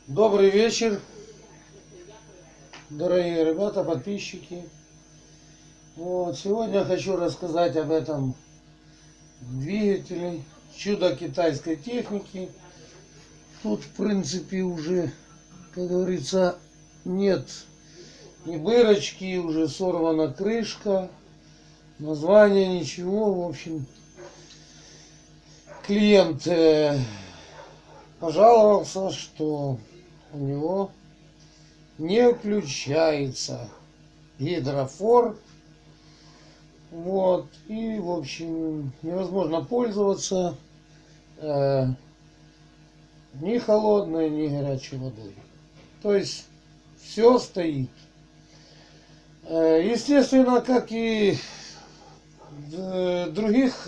Добрый вечер, дорогие ребята, подписчики. Вот, сегодня я хочу рассказать об этом двигателе, чудо китайской техники. Тут, в принципе, уже, как говорится, нет ни бырочки, уже сорвана крышка, название, ничего. В общем, клиент пожаловался, что у него не включается гидрофор. Вот. И, в общем, невозможно пользоваться ни холодной, ни горячей водой. То есть все стоит. Естественно, как и в других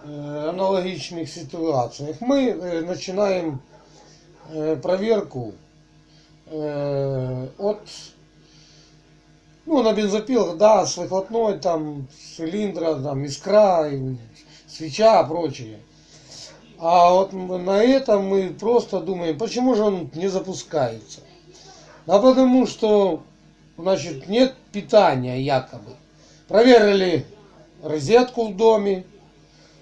аналогичных ситуациях, мы начинаем проверку от, на бензопилах, да, с выхлопной, там, цилиндра, там, искра, свеча, прочее. А вот на этом мы просто думаем, почему же он не запускается? Да потому что, значит, нет питания якобы. Проверили розетку в доме,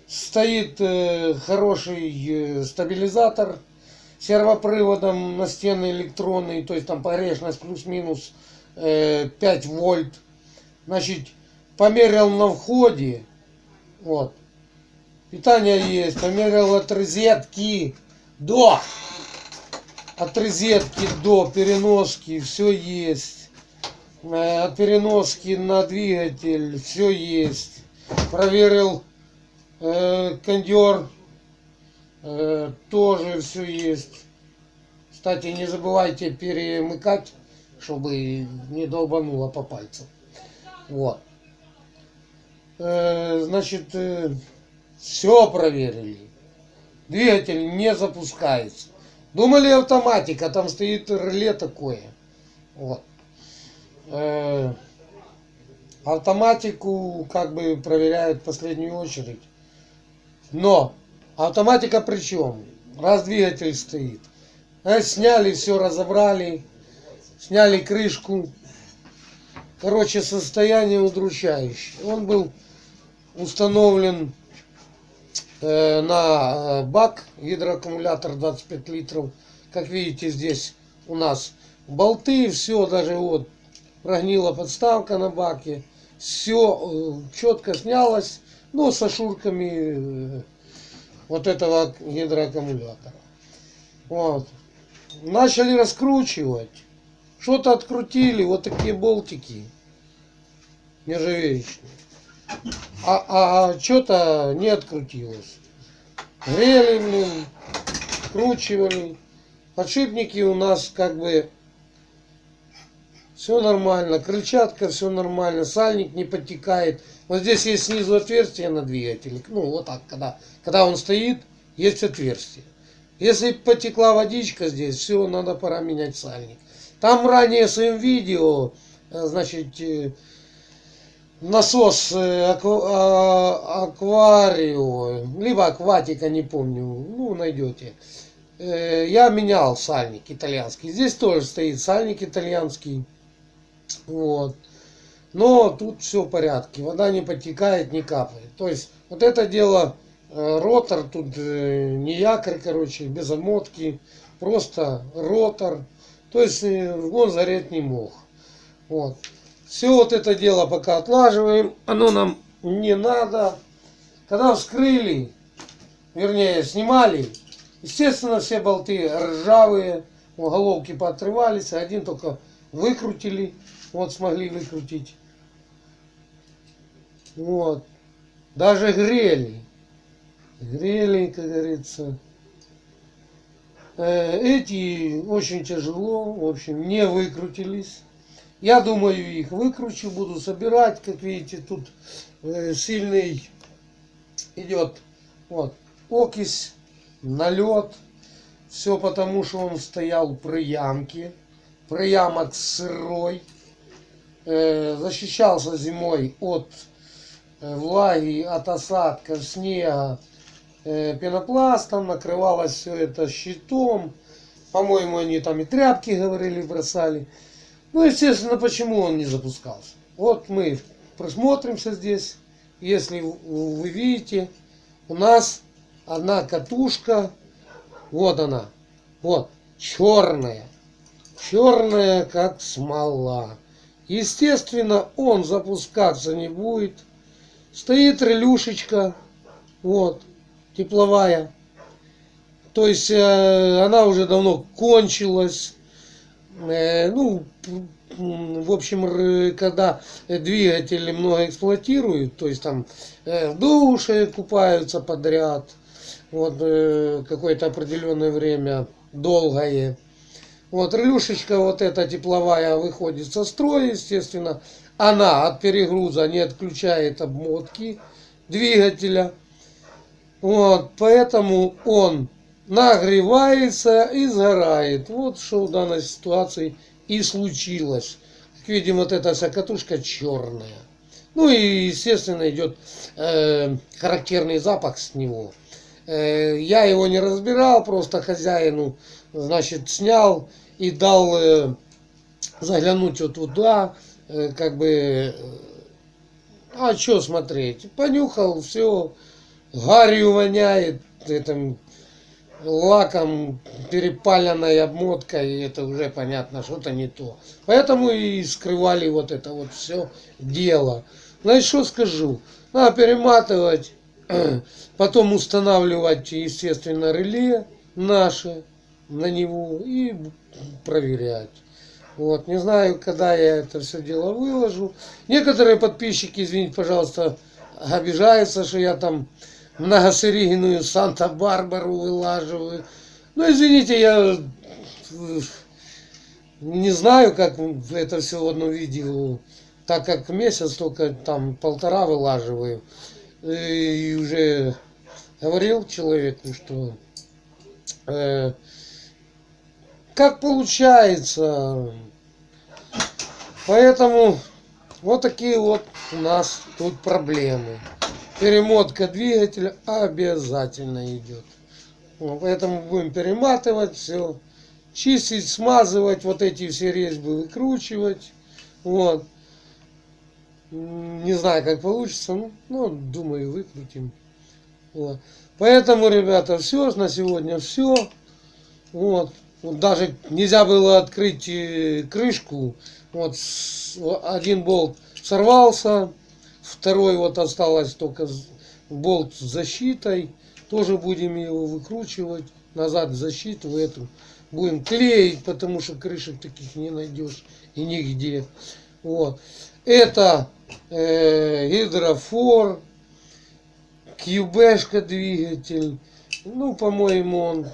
стоит хороший стабилизатор сервоприводом настенный электронный, то есть там погрешность плюс-минус 5 вольт. Значит, померил на входе, вот, питание есть, померил от розетки до переноски, все есть. От переноски на двигатель все есть. Проверил кондер, тоже все есть. Кстати, не забывайте перемыкать, чтобы не долбануло по пальцам. Вот. Значит, все проверили. Двигатель не запускается. Думали автоматика, там стоит реле такое. Вот. Автоматику как бы проверяют в последнюю очередь. Но автоматика при чем? Раз двигатель стоит. Сняли все, разобрали, сняли крышку. Короче, состояние удручающее. Он был установлен на бак, гидроаккумулятор 25 литров. Как видите, здесь у нас болты, все, даже вот прогнила подставка на баке. Все четко снялось, но со шурками вот этого гидроаккумулятора. Вот. Начали раскручивать. Что-то открутили, вот такие болтики нержавеечные. А что-то не открутилось. Грели, блин, откручивали. Подшипники у нас как бы все нормально. Крыльчатка все нормально. Сальник не подтекает. Вот здесь есть снизу отверстие на двигателе. Вот так, когда он стоит, есть отверстие. Если потекла водичка здесь, все, пора менять сальник. Там ранее в своем видео, значит, насос акварио, либо акватика, не помню, найдете. Я менял сальник итальянский. Здесь тоже стоит сальник итальянский. Вот. Но тут все в порядке. Вода не подтекает, не капает. То есть вот это дело ротор, тут не якорь, короче, без омотки. Просто ротор. То есть он зареть не мог. Вот. Все вот это дело пока отлаживаем. Оно нам не надо. Когда вскрыли, вернее снимали, естественно, все болты ржавые. Головки поотрывались. Один только выкрутили. Вот смогли выкрутить. Вот. Даже грели. Грели, как говорится. Эти очень тяжело. В общем, не выкрутились. Я думаю, их выкручу, буду собирать. Как видите, тут сильный идет вот окись, налет. Все потому, что он стоял при ямке. Приямок сырой. Защищался зимой от влаги, от осадков, снега. пенопластом, накрывалось все это щитом. По-моему, они там и тряпки, говорили, бросали. Ну, естественно, почему он не запускался? Вот мы просмотримся здесь. Если вы видите, у нас одна катушка, вот она, вот, черная, черная как смола. Естественно, он запускаться не будет. Стоит релюшечка, вот, тепловая. То есть она уже давно кончилась. Ну, в общем, когда двигатели много эксплуатируют, то есть там в душе купаются подряд, вот какое-то определенное время, долгое. Вот релюшечка вот эта тепловая выходит со строя, естественно. Она от перегруза не отключает обмотки двигателя. Вот, поэтому он нагревается и сгорает. Вот что в данной ситуации и случилось. Как видим, вот эта вся катушка черная. Ну и, естественно, идет характерный запах с него. Я его не разбирал, просто хозяину, значит, снял и дал заглянуть вот туда, как бы, а что смотреть. Понюхал, все, гарью воняет, этим лаком, перепаленной обмоткой, и это уже понятно, что-то не то. Поэтому и скрывали вот это вот все дело. Значит, что скажу? Надо перематывать, потом устанавливать, естественно, реле наше на него и проверять. Вот, не знаю, когда я это все дело выложу. Некоторые подписчики, извините, пожалуйста, обижаются, что я там многосерийную Санта-Барбару вылаживаю. Ну, извините, я не знаю, как это все в одном видео, так как месяц только там 1,5 вылаживаю. И уже говорил человеку, что как получается. Поэтому вот такие вот у нас тут проблемы. Перемотка двигателя обязательно идет. Поэтому будем перематывать все, чистить, смазывать, вот эти все резьбы выкручивать. Вот. Не знаю, как получится, но думаю, выкрутим. Вот. Поэтому, ребята, все, на сегодня все. Вот. Вот даже нельзя было открыть крышку. Вот один болт сорвался, второй вот осталось только болт с защитой. Тоже будем его выкручивать назад в защиту эту. Будем клеить, потому что крышек таких не найдешь и нигде. Вот. Это гидрофор, QB-шка двигатель. Ну, по-моему, он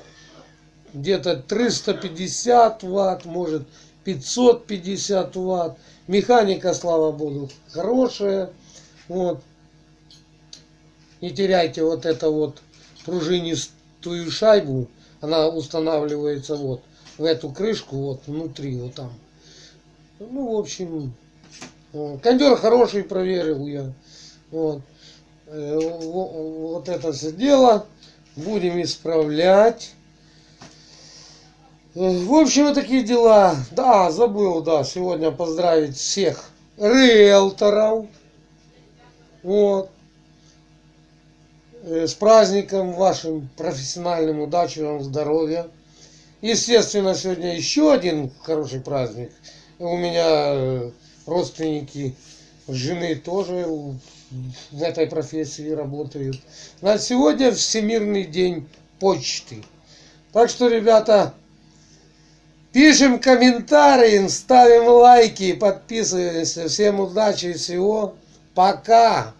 где-то 350 ватт, может 550 ватт. Механика, слава богу, хорошая. Вот. Не теряйте вот это вот пружинистую шайбу. Она устанавливается вот в эту крышку, вот внутри, вот там. Ну, в общем, кондер хороший, проверил я. Вот. Вот это все дело будем исправлять. В общем, вот такие дела. Да, забыл, да, сегодня поздравить всех риэлторов. Вот. С праздником вашим профессиональным, удачи вам, здоровья. Естественно, сегодня еще один хороший праздник. У меня родственники жены тоже в этой профессии работают. Значит, сегодня Всемирный день почты. Так что, ребята, пишем комментарии, ставим лайки, подписываемся. Всем удачи и всего. Пока!